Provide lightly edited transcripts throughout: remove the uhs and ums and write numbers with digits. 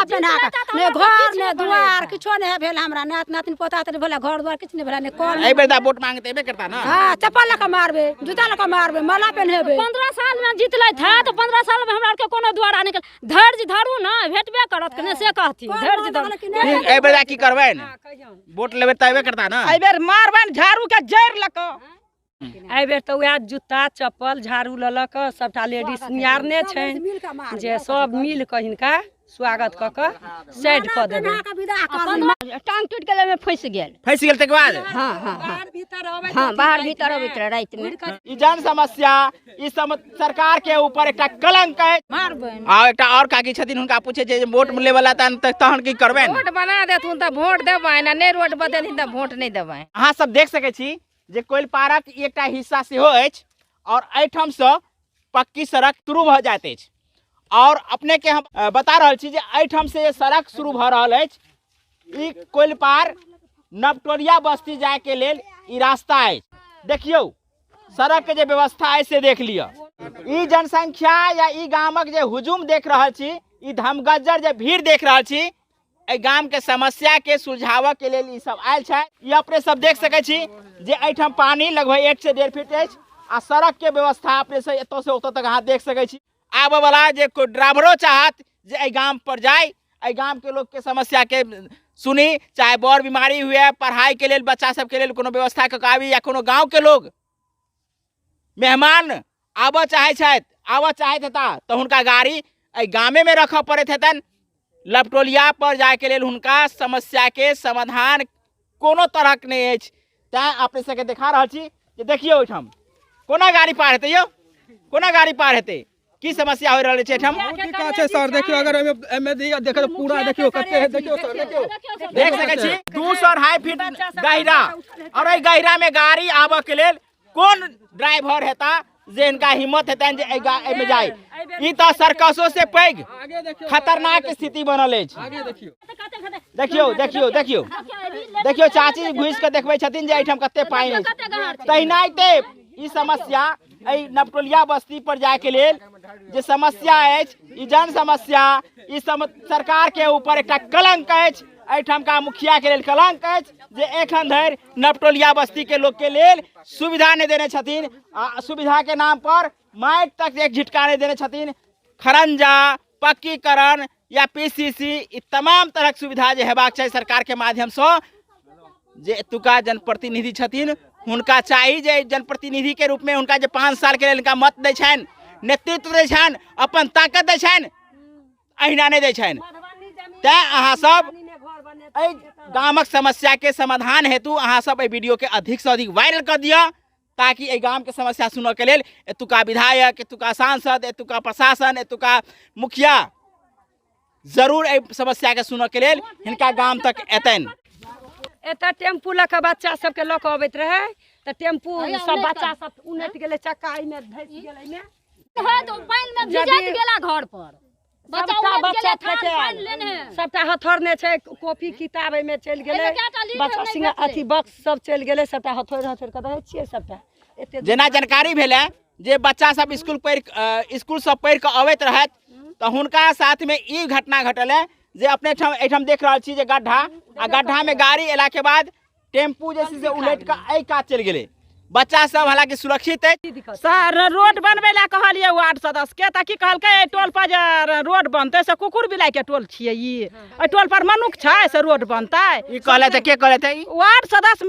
पहना ने घर ने दुआर किछो नहीं भेल हमरा नात नातिन पोता त भेला घर दुआर किछ नहीं भेला ने कॉल एहि बेर वोट मांगते एबे करता ना। हां चप्पल लका मारबे जूता लका मारबे माला पहनेबे 15 साल में जीतलै था तो 15 साल में हमरा के कोनो द्वारा निकल धैर्य धरू ना भेटबे करत कने से कहती धैर्य धरू। एहि बेर की करबै वोट लेबे त एबे करता ना। एहि बेर मारबन झाड़ू के जड़ लक एहि बेर तऽ वएह जूता चप्पल झाड़ू ललक सबटा लेडीज नियारने छनि जे सब मिल कऽ हिनका स्वागत कऽ कऽ साइड कऽ देबै। टांग टूट गेलै में फंस गेल तक बाद हां बाहर भीतर अबैत रहे रात में। ई जन समस्या ई सरकार के ऊपर एकटा कलंक है। आ एकटा और काकी छथिन हुनका पूछे जे वोट ले वाला तहन की करबै वोट बना देथुन त वोट देबै ना नै रोड बदेथिन त वोट नै देबै। अहाँ सब देख सकै छी जे कोइलपारक एकटा हिस्सा सेहो अछि और एहिठाम से पक्की सड़क शुरू भ जाइत अछि और अपने के हम बता रहल छी जे एहिठाम से सड़क शुरू भ रहल अछि। ई कोइलपार नवटोलिया बस्ती जाय के लेल ई रास्ता अछि। देखियौ सड़क के जे व्यवस्था है से देख लिया। ई जनसंख्या या ई गामक जे हुजूम देख रहल छी ई धमगज्जर जे भीड़ देख रहल छी ए गाम के समस्या के सुलझाव के लेल ई सब आयल छै। ई अपने सब देख सकै छी जे एहिठाम पानी लगभग 1 से 1.5 फीट अछि आ सड़क के व्यवस्था अपने से एतौ से ओतौ तक अहाँ देख सकै छी। आबे वाला जे कोई ड्राइवरो चाहत जे ए गाम पर जाए ए गाम के लोग के समस्या के सुनी चाहे बड़ बीमारी हुए पढ़ाई के लेल बच्चा सब के लेल कोनो व्यवस्था क आबी या कोनो गांव के लोग मेहमान आबऽ चाहैत हेता तो हुनका गाड़ी ए गामे में रखऽ पड़ैत हेतन। लपटोलिया पर जाए के लेल हुनका समस्या के समाधान कोनो तरह के नहीं अछि। तैं अपने सबके देखा रहल छी जे देखियो ओइठाम कोना गाड़ी पार हेतै यौ कोना गाड़ी पार हेतै की समस्या हो रहल छै एठाम का छै सर। देखियो अगर एमे देखियो पूरा देखियो कते है देखियो सर देखियो देख सकै छी 2.5 फीट गहिरा और ए गहिरा में गाड़ी आबऽ के लेल कोन ड्राइवर हेता जे इनका हिम्मत हेतन जे एमे जाय। ई त सर्कसो से पैग खतरनाक स्थिति बनल अछि। देखियो चाची घुस के देखबै छथिन जे एठाम कते पानी अछि। तहिनाइते ई समस्या ए नवटोलिया बस्ती पर जाय के लेल जे समस्या अछि ई जन समस्या ई सरकार के ऊपर एकटा कलंक अछि। एठाम का मुखिया के लेल कलंक अछि जे एखन धरि नवटोलिया बस्ती के लोग के लेल सुविधा नहीं देने छथिन। सुविधा के नाम पर माइट तक एक झिटका नहीं देने छथिन। खरंजा पक्कीकरण या पीसीसी ई तमाम तरह सुविधा जे हेबाक चाही सरकार के माध्यम से जे एतुका जनप्रतिनिधि छथिन हुनका चाही जे जनप्रतिनिधि के रूप में हुनका जे 5 साल के लेल इनका मत दै छनि नेतृत्व दै छनि अपन ताकत दै छनि अहिना नहीं दै छनि। तैं अहाँ सब एहि गामक समस्या के समाधान हेतु अहाँ सब एहि वीडियो के अधिक से अधिक वायरल कर दिया ताकि एहि गाम के समस्या सुनऽ के लेल एतुका विधायक एतुका सांसद एतुका प्रशासन एतुका मुखिया जरूर एहि समस्या के सुनऽ के लेल हिनका गाम तक एतनि। एतऽ टेम्पू लऽ कऽ बच्चा सबके लऽ कऽ अबैत रहे तऽ टेम्पू सब बच्चा सब उनटि गेलै चक्का एहिमे धैस गेलै ने तो पानी में भिजत गेला घर पर सबटा हथौड़ने छै कॉपी किताब में चलि गेलै बच्चा सिंह अथी बक्स सब चलि गेलै सबटा हथौड़ के रहै छियै सबटा एते जेना जानकारी भेलै जे बच्चा सब स्कूल सब पढ़ि के अबैत रहत तो हुनका साथ में ई घटना घटल है जे अपने एठाम देख रहल छी जे गड्ढा आ गड्ढा में गाड़ी एला के बाद टेम्पू जे से उलट के एहि कात चलि गेलै। बच्चा सब हालांकि सुरक्षित है। सर रोड बनबे ला कहलिए वार्ड सदस्य के त की कहलकै टोल पर जे रोड बनतै से कुकुर बिलाई के टोल छियै ई टोल पर मनुख छै से रोड बनतै ई कहले त के कहले त वार्ड सदस्य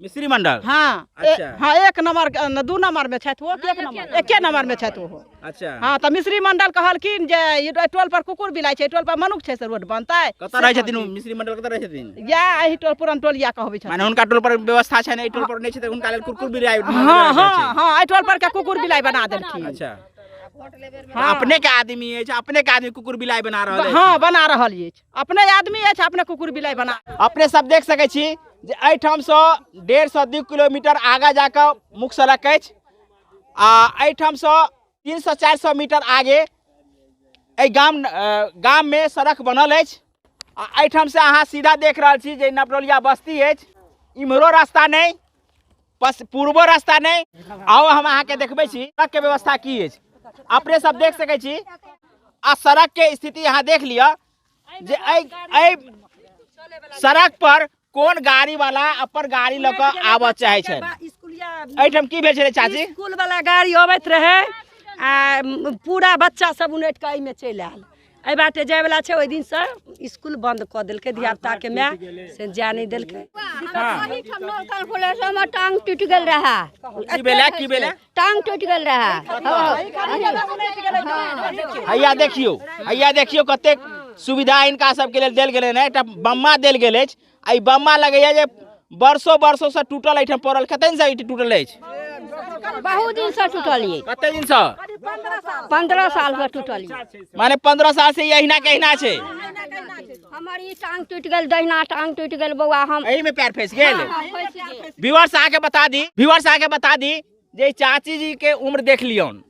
मिश्री मंडल हाँ अच्छा हाँ 1 नंबर 2 नंबर में छथि वो 1 नंबर 1 नंबर में छथि वो अच्छा हाँ तो मिश्री मंडल कहलखिन जे टोल पर कुकुर बिलाई छै टोल पर मनुख छै से रोड बनतै। कत रहै छथिन मिश्री मंडल कत रहै छथिन या एही टोल पुरन टोलिया कहबै छथिन माने हुनका टोल पर व्यवस्था छै ने टोल पर नै छै त हुनका लेल कुकुर बिलाई हाँ हाँ हाँ एही टोल पर के कुकुर बिलाई बना देलखिन। अच्छा अपने के आदमी है अपने के आदमी कुकुर बिलाई बना रहल है। हाँ बना रहल है अपने आदमी है अपने कुकुर बिलाई बना। अपने सब देख सकै छी जे एहिठाम से 1.5 किलोमीटर आगा जाकर मुख्य सड़क अछि आ एहिठाम से 300-400 मीटर आगे एहि गाम में सड़क बनल अछि आ एहिठाम से अहाँ सीधा देख रहल छी जे नवटोलिया बस्ती अछि। इम्हरो रास्ता नहीं पूर्वो रास्ता नहीं। आओ हम अहाँ के देखबै छी सड़क के व्यवस्था की अछि अपने सब देख सकै छी आ सड़क के स्थिति यहाँ देख लिया जे ऐ सड़क पर कोन गाड़ी वाला अपन गाड़ी लऽ कऽ आबऽ चाहे छै। एहिठाम की भेल छलै चाची? स्कूल वाला गाड़ी अबैत रहे आ पूरा बच्चा सब उनट के एहिमे चलि आयल। एहि बाटे जाय वाला छै, ओहि दिन से स्कूल बंद कऽ देलकै, धिया पुता के माय से जा नहीं देलकै। टांग टूट गेल रहा, की भेलै टांग टूट गेल रहा। हैया देखियो कतेक सुविधा इनका सबके लेल देल गेलै ने। एकटा बम्मा देल गेल अछि, आ ई बम्मा लगैया जे वर्षों से टूटल एहिठाम पड़ल। कते दिन से टूटल अछि? बहुत दिन से टूटल ये, कते दिन से? 15 साल से टूटल ये। माने 15 साल से यही ना कहना छै। हमारी टांग टूट गेल, दहिना टांग टूट गेल बउआ। हम एही में पैर फंस गेल। व्यूअर्स आके बता दी जे चाची जी के उम्र देख लियौन,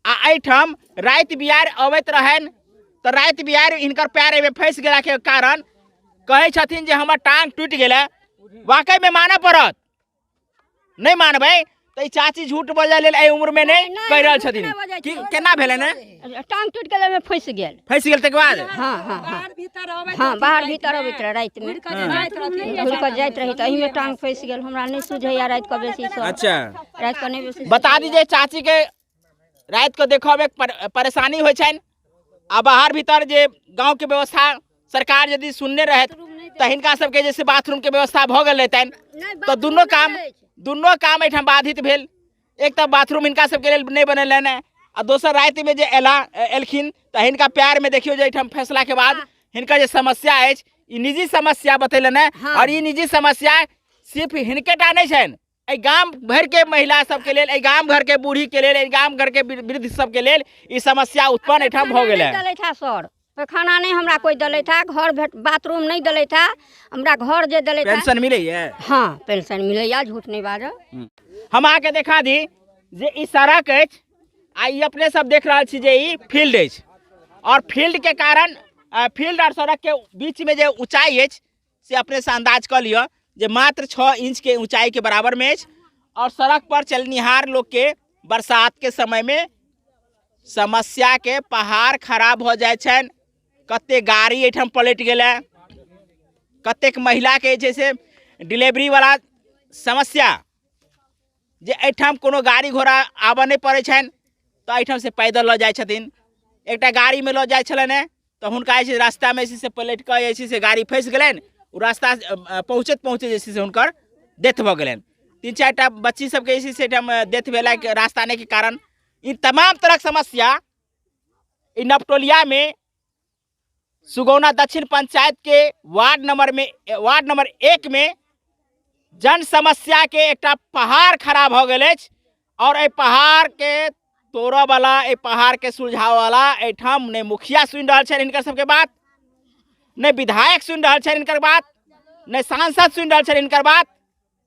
आ एहिठाम राति बिहार अबैत रहन तो राति बिहार हिनकर पैर में फंस गेला के कारण कहे छथिन जे हमर टांग टूट गेलै। वाकई में मानऽ पड़त, नहीं मानबै तो ई चाची झूठ बोले लेल एहि उम्र में नहीं कह रहल छथिन। की केना भेलै ने? टांग टूट गेल में फंस गेल तक बाद बाहर भीतर अबैत रहे राति में, घुर कर जाइत रही तो एही में टांग फंस गेल। हमरा नहीं सुझैया राति के बेसी से। अच्छा, राति के नहीं बेसी। बता दीजिए चाची के रात को देखो में परेशानी हो छन, आ बाहर भीतर जे गांव के व्यवस्था सरकार यदि सुनने रहे तो हिनका सबके जैसे बाथरूम के व्यवस्था भ गेल रहतन तो दुनों काम एठाम बाधित भेल। एक तो बाथरूम हिनका सबके लेल नहीं बनल है, आ दोसर राति में जे एलखिन तो हिनका पैर में देखियो जे एठाम फैसला के बाद हिनका जे समस्या है ई निजी समस्या बतेलन है। और ई निजी समस्या सिर्फ हिनकेटा नहीं छन, एहि गाम भर के महिला सबके लेल, एहि गाम घर के बूढ़ी के लेल, एहि गाम घर के वृद्ध सबके लेल ई समस्या उत्पन्न एठाम भ गेल है। सर पैखाना नहीं हमरा कोई दले था, घर बाथरूम नहीं दले था, हमरा घर जे दले था। पेंशन मिले है? हाँ पेंशन मिले या, झूठ नहीं बाज। हम आके देखा दी जे ई सड़क अछि, आ ई अपने सब देख रहा छी जे ई फील्ड अछि, और फील्ड के कारण फील्ड और सड़क के बीच में जो ऊंचाई अछि से अपने से अंदाज कर लियो जे मात्र 6 इंच के ऊंचाई के बराबर में अछि। और सड़क पर चलनिहार लोग के बरसात के समय में समस्या के पहाड़ खराब हो जाए छन। कते गाड़ी एठाम पलट गेल, कतेक महिला के जैसे डिलीवरी वाला समस्या जे एठाम कोनो गाड़ी घोड़ा आबऽ नहीं पड़े छन तो एठाम से पैदल ल जाए छथिन। एकटा गाड़ी में ल जाए छलन तो हुनका रास्ता में से पलट कर से गाड़ी फंस गलन, उ रास्ता पहुँचत जैसे से हुनकर डेथ भ गलन। 3-4टा बच्ची सबके से एठाम डेथ भेला के रास्ता नहीं के कारण इन तमाम तरह समस्या इ नपटोलिया में सुगौना दक्षिण पंचायत के वार्ड नंबर 1 में जन समस्या के एक पहाड़ खराब हो गए। और ए पहाड़ के तोड़े वाला, ए पहाड़ के सुलझाव वाला एठाम ने मुखिया सुन रहा है इनकर सबके बात, ने विधायक सुन रहा है इनकर बात, ने सांसद सुन रहा है इनकर बात,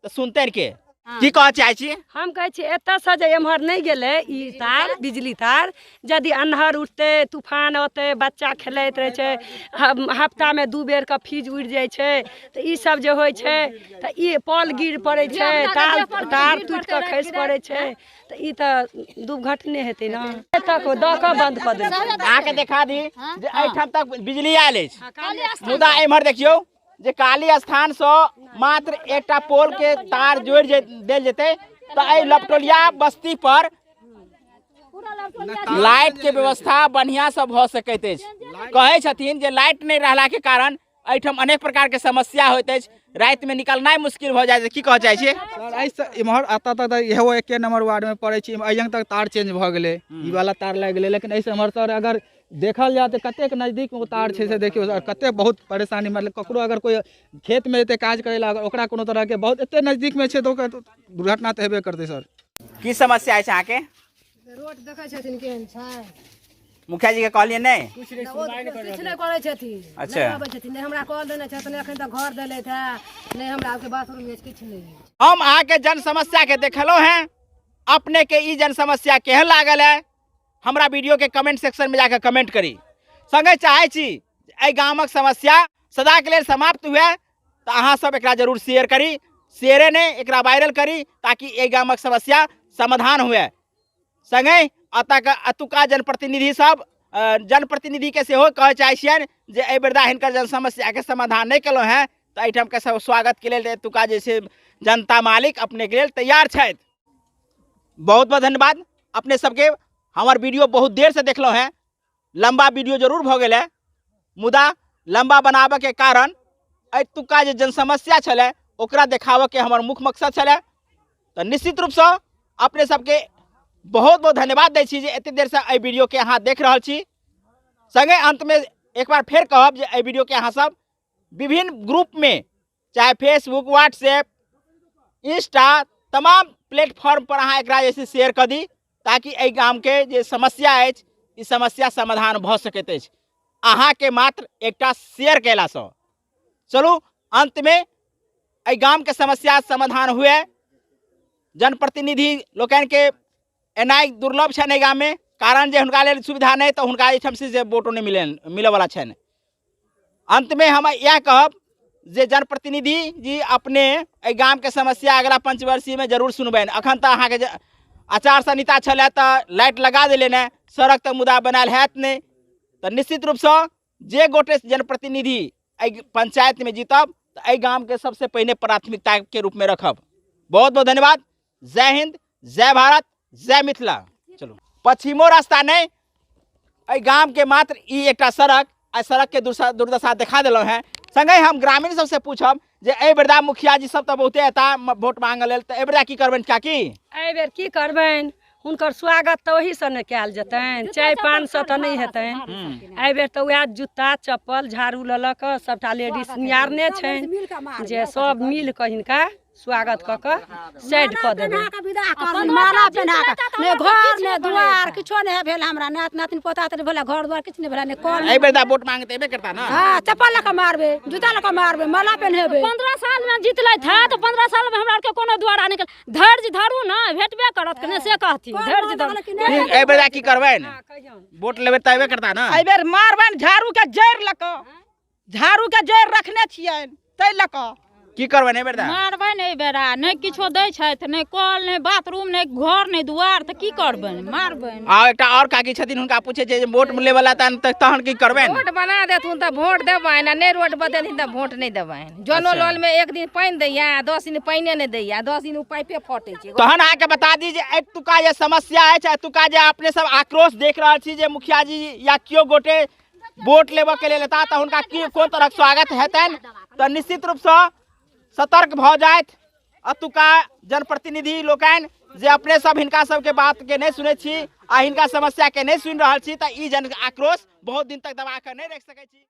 तो सुनते के की कह चाहे छी? हम कहे छी एत से जे एम्हर नहीं गेले ई तार, बिजली तार, यदि अन्हर उठते, तूफान होते, बच्चा खेलैत रहे छे, हफ्ता में 2 बेर का फीज उड़ जाए छे, तो ई सब जे होय छे तो ई पोल गिर पड़े छे, तार टूट के खस पड़े छे, तो ई तो दुर्घटने हेते ना। तक द के बंद कर दे। आके देखा दी जे एठाम तक बिजली आयल अछि, मुदा एम्हर देखियो जे काली स्थान से मात्र एकटा पोल के तार जोड़ देल जेते तो ए लपटोलिया बस्ती पर लाइट के व्यवस्था बढ़िया से भ सकैत अछि। कहे छथिन जे लाइट नहीं रहला के कारण एठाम अनेक प्रकार के समस्या होइत अछि, रात में निकलना मुश्किल हो जाए। की कह चाहे छी? सर इम्हर आता तक इहो 1 नंबर वार्ड में पड़े छी, अयंग तक तार चेंज भ गेले, ई वाला तार लाग गेले, लेकिन ऐसे हमर सर अगर देखल जाए तो कतेक नजदीक में तार छे से देखियो सर, कते बहुत परेशानी, मतलब ककरो अगर कोई खेत में एते काज करे ला अगर ओकरा कोनो तरह के बहुत एते नजदीक में छे तो दुर्घटना तो हेबे करते सर। की समस्या है आके? रोड देखे छथिन केहन छै, मुखिया जी के कहलिए नहीं? कुछ नहीं करे छथिन। अच्छा, आबै छथिन, नहीं हमरा कॉल देने छथिन, एखन तक घर देले था, नहीं हमरा के बाथरूम में किछ नहीं। हम आके जन समस्या के देखलो हैं, अपने के ई जन समस्या केहन लागल है हमरा वीडियो के कमेंट सेक्शन में जाकर कमेंट करी। संगे चाहे छी ए गामक समस्या सदा के लिए समाप्त हुए तो अहाँ सब एकरा जरूर शेयर करी, शेयरे ने एकरा वायरल करी ताकि ए गामक समस्या समाधान हुए। संगे अतुका जनप्रतिनिधि सब जनप्रतिनिधि के सेहो कहे चाहे छियनि जे एहि बेरदा हिनकर जन समस्या के समाधान नहीं केलहुँ हैं तो एहिठाम के सब स्वागत के लेल एतुका जे छै जनता मालिक अपने के लेल तैयार छथि। बहुत बहुत धन्यवाद अपने सबके। हमार वीडियो बहुत देर से देखलहुँ हैं, लंबा वीडियो जरूर भ गेल है, मुदा लंबा बनाबे के कारण एतुका जे जन समस्या छलै ओकरा देखाबे के हमर मुख्य मकसद छलै। तो निश्चित रूप से अपने सबके बहुत बहुत धन्यवाद दै छी जे एते देर से एहि वीडियो के अहाँ देख रहल छी। संगे अंत में एक बार फेर कहब जे एहि वीडियो के अहाँ सब विभिन्न ग्रुप में चाहे फेसबुक, व्हाट्सएप, इंस्टा तमाम प्लेटफॉर्म पर अहाँ एकरा जे शेयर कर दी ताकि एहि गाम के जे समस्या अछि ई समस्या समाधान भ सकैत अछि अहाँ के मात्र एकटा शेयर कैला से। चलू अंत में एहि गाम के समस्या समाधान हुए। जनप्रतिनिधि लोकन के एनाइ दुर्लभ छनि एहि गाम में, कारण जे हुनका लेल सुविधा नहीं तो हुनका एहिठाम से वोटो नहीं मिले वाला छनि। अंत में हम यह कहब जे जनप्रतिनिधि जी अपने एहि गाम के समस्या अगला पंचवर्षीय में जरूर सुनबनि। अखन तो अहाँ के आचार संहिता छलै तो लाइट लगा देले ने, सड़क तो मुदा बनायल हैत नहीं। तो निश्चित रूप से जे गोटे जनप्रतिनिधि एहि पंचायत में जीतब तो एहि गाम के सबसे पहले प्राथमिकता के रूप में रखब। बहुत बहुत धन्यवाद। जय हिंद, जय भारत, जय मिथिला। चलो पश्चिमो रास्ता नहीं, एहि गाम के मात्र ई एकटा सड़क आ सड़क के दुर्दशा देखा दिलों हैं। संगे हम ग्रामीण सबसे पूछब जे एहि बेरदा मुखिया जी सब तो बहुते एता वोट मांगे लेल, तो एहि बेरदा की करबनि काकी? एहि बेर की करबनि, हुनकर स्वागत तो वही से ने कयल जेतनि, चाय पान से तो नहीं हेतनि। एहि बेर तो वएह जूता चप्पल झाड़ू लऽ कऽ सबटा लेडीज नियारने छनि जे सब मिल कऽ हिनका स्वागत कऽ कऽ साइड कऽ देबै। माला पहना के ने घर ने द्वार किछो नहीं भेल हमरा, नात नातिन पोता त भेला, घर द्वार किछ नहीं भेला, ने कॉल एहि बेरदा वोट मांगे तो एबे करता ना। हां चप्पल लऽ के मारबे, जूता लऽ के मारबे, माला पहनेबे। 15 साल में जीतलथि है तो 15 साल में हमरा के कोनो द्वारा निकल धैर्य धरू ना भेटबे करत ने से कहती धैर्य धरू। एहि बेरदा की करबनि? वोट लेबे तो एबे करता ना। एहि बेर मारबनि झाड़ू के जड़ लऽ कऽ, झाड़ू के जड़ रखने छियनि तै लऽ कऽ की करबनि एहि बेरदा? मारबै नहीं बेरा, नहीं किछो दै छथि, नहीं कल, नहीं बाथरूम, नहीं घर, नहीं दुआर, तो की करबनि? मारबनि। आ एकटा और काकी छथिन, हुनका पूछे छै जे वोट ले वाला तहन की करबनि? वोट बना देथुन त वोट देबनि, आ नहीं रोड बदेथिन त वोट नहीं देबनि। जनो लॉल में एक दिन पानी दैया, 10 दिन पानी नहीं दैया, 10 दिन उ पाइपे फटे छै। तहन आके बता दी जे एतुका ये समस्या है, एतुका जे अपने सब आक्रोश देख रहल छी जे मुखिया जी या कियो गोटे वोट लेबे के लेल एता त हुनका की कोन तरह स्वागत हेतनि, तो निश्चित रूप से सतर्क भ जाइत अतुका जनप्रतिनिधि लोकनि जे अपने सब हिनका सबके बात के नहीं सुने छी आ हिनका समस्या के नहीं सुनि रहल छी, त ई जन आक्रोश बहुत दिन तक दबा के नहीं रख सकै छी।